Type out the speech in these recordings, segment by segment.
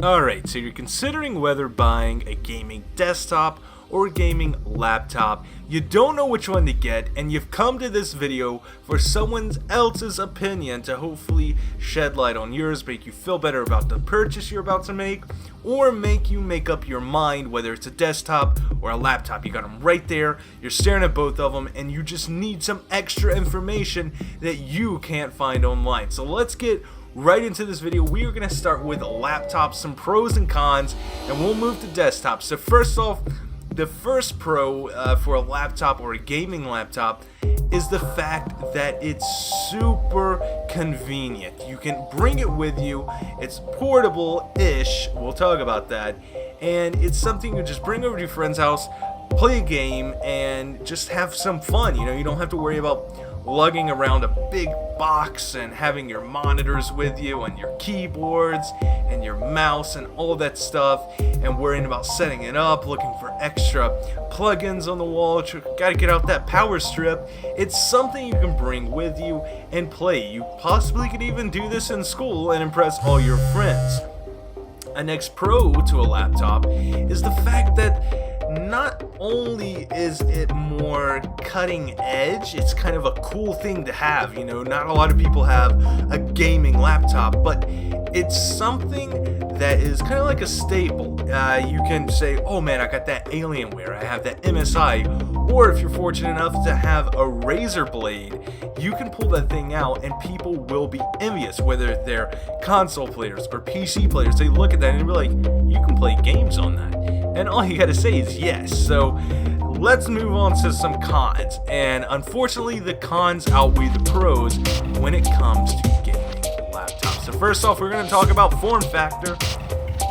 Alright, so you're considering whether buying a gaming desktop or a gaming laptop. You don't know which one to get, and you've come to this video for someone else's opinion to hopefully shed light on yours, make you feel better about the purchase you're about to make, or make you make up your mind whether it's a desktop or a laptop. You got them right there, you're staring at both of them, and you just need some extra information that you can't find online. So let's get right into this video. We are going to start with laptops, some pros and cons, and we'll move to desktops. So first off, the first pro for a laptop or a gaming laptop is the fact that it's super convenient. You can bring it with you. It's portable-ish. We'll talk about that. And it's something you just bring over to your friend's house, play a game, and just have some fun. You know, you don't have to worry about lugging around a big box and having your monitors with you and your keyboards and your mouse and all that stuff, and worrying about setting it up, looking for extra plugins on the wall. Gotta get out that power strip. It's something you can bring with you and play. You possibly could even do this in school and impress all your friends. A next pro to a laptop is the fact that not only is it more cutting edge, it's kind of a cool thing to have. You know, not a lot of people have a gaming laptop, but it's something that is kind of like a staple. You can say, oh man, I got that Alienware, I have that MSI, or if you're fortunate enough to have a Razer blade, you can pull that thing out and people will be envious, whether they're console players or PC players. They look at that and be like, you can play games on that. And all you gotta say is yes. So let's move on to some cons. And unfortunately, the cons outweigh the pros when it comes to gaming laptops. So first off, we're gonna talk about form factor.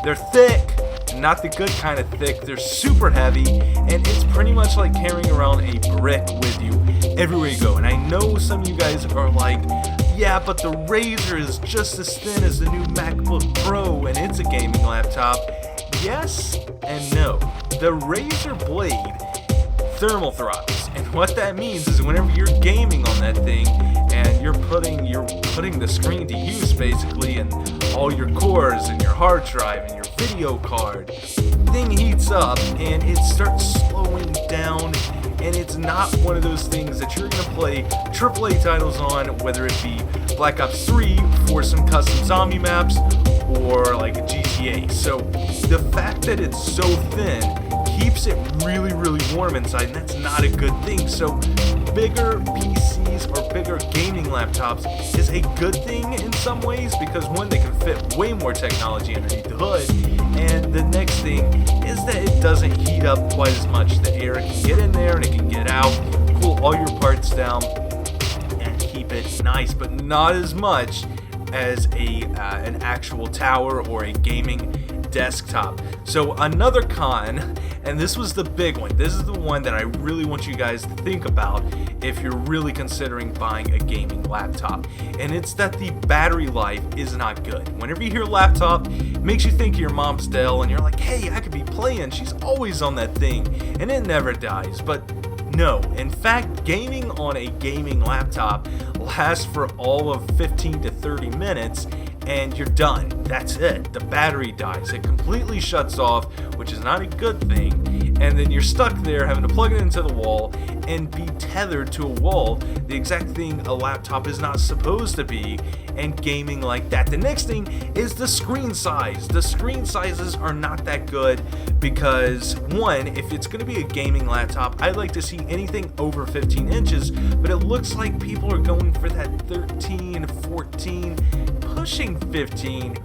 They're thick, not the good kind of thick. They're super heavy, and it's pretty much like carrying around a brick with you everywhere you go. And I know some of you guys are like, yeah, but the Razer is just as thin as the new MacBook Pro, and it's a gaming laptop. Yes and no. The Razer blade thermal throttles, and what that means is whenever you're gaming on that thing and you're putting the screen to use basically, and all your cores and your hard drive and your video card, thing heats up and it starts slowing down. And it's not one of those things that you're going to play AAA titles on, whether it be Black Ops 3 for some custom zombie maps or like a GTA. So the fact that it's so thin keeps it really, really warm inside, and that's not a good thing. So bigger PCs or bigger gaming laptops is a good thing in some ways, because one, they can fit way more technology underneath the hood, and the next thing is that it doesn't heat up quite as much. The air can get in there and it can get out, cool all your parts down, and keep it nice, but not as much as an actual tower or a gaming desktop. So another con, and this was the big one, this is the one that I really want you guys to think about if you're really considering buying a gaming laptop, and it's that the battery life is not good. Whenever you hear laptop, it makes you think of your mom's Dell, and you're like, hey, I could be playing, she's always on that thing, and it never dies. But no, in fact, gaming on a gaming laptop lasts for all of 15 to 30 minutes, and you're done. That's it. The battery dies. It completely shuts off, which is not a good thing. And then you're stuck there having to plug it into the wall and be tethered to a wall, the exact thing a laptop is not supposed to be, and gaming like that. The next thing is the screen size. The screen sizes are not that good because, one, if it's going to be a gaming laptop, I'd like to see anything over 15 inches, but it looks like people are going for that 13, 14, pushing 15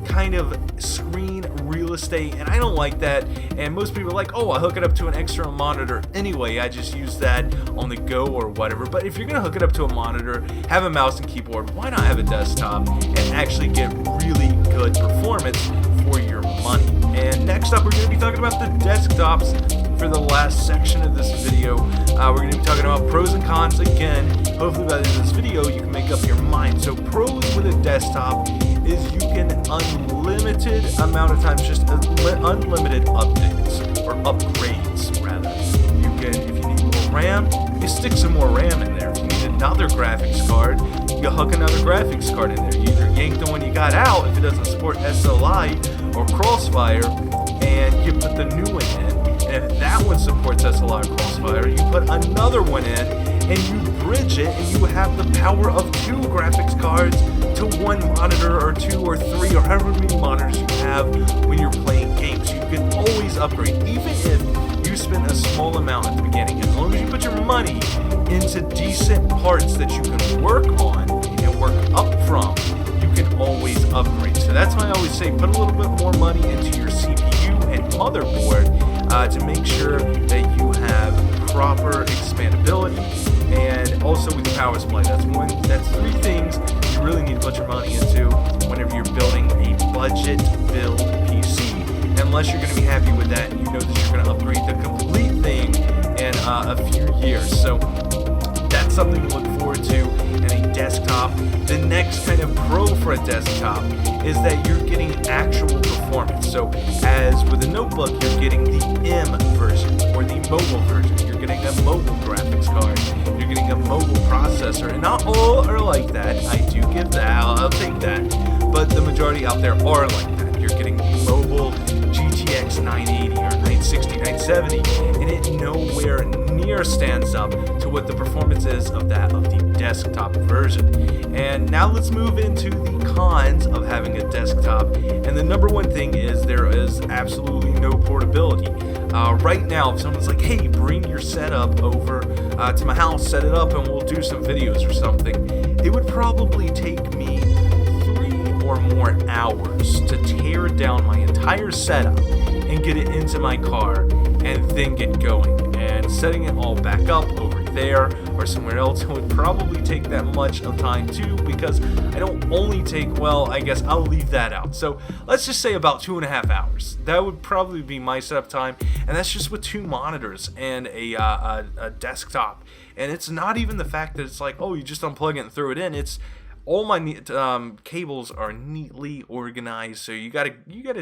kind of screen real estate, and I don't like that. And most people are like, oh, I'll hook it up to an external monitor anyway, I just use that on the go or whatever. But if you're gonna hook it up to a monitor, have a mouse and keyboard, why not have a desktop and actually get really good performance for your money? And next up, we're going to be talking about the desktops for the last section of this video. We're going to be talking about pros and cons again. Hopefully by the end of this video you can make up your mind. So pros with a desktop is you can unlimited amount of times, just unlimited updates or upgrades rather. You can, if you need more RAM, you stick some more RAM in there. If you need another graphics card, you hook another graphics card in there. You either yank the one you got out if it doesn't support SLI or Crossfire, and you put the new one in. And if that one supports SLI or Crossfire, you put another one in, and you bridge it, and you have the power of 2 graphics cards to 1 monitor or 2 or 3 or however many monitors you have when you're playing games. You can always upgrade, even if you spend a small amount at the beginning. As long as you put your money into decent parts that you can work on and work up from, you can always upgrade. So that's why I always say put a little bit more money into your CPU and motherboard to make sure that you have proper expandability, and also with your power supply. That's 3 things you really need to put your money into whenever you're building a budget build PC. Unless you're going to be happy with that and you know that you're going to upgrade the complete thing in a few years. So that's something to look forward to in a desktop. The next kind of pro for a desktop is that you're getting actual performance. So as with a notebook, you're getting the M version or the mobile version. You're getting a mobile graphics card. You're getting a mobile processor. And not all are like that. I do give that. I'll take that. But the majority out there are like that. You're getting the mobile GTX 980 or 960, 970, and it nowhere near stands up to what the performance is of that of the desktop version. And now let's move into the cons of having a desktop. And the number one thing is there is absolutely no portability. Right now, if someone's like, hey, bring your setup over to my house, set it up, and we'll do some videos or something, it would probably take me 3 or more hours to tear down my entire setup and get it into my car and then get going. And setting it all back up over there or somewhere else would probably take that much of time too, because I don't only take, well, I guess I'll leave that out. So let's just say about 2.5 hours. That would probably be my setup time, and that's just with 2 monitors and a desktop. And it's not even the fact that it's like, oh, you just unplug it and throw it in. It's all my cables are neatly organized, so you gotta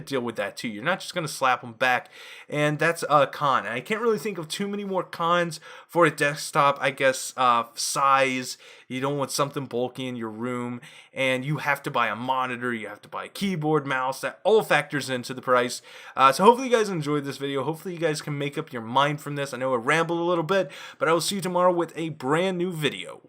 deal with that too. You're not just gonna slap them back, and that's a con. And I can't really think of too many more cons for a desktop. I guess size. You don't want something bulky in your room, and you have to buy a monitor. You have to buy a keyboard, mouse. That all factors into the price. So hopefully you guys enjoyed this video. Hopefully you guys can make up your mind from this. I know I rambled a little bit, but I will see you tomorrow with a brand new video.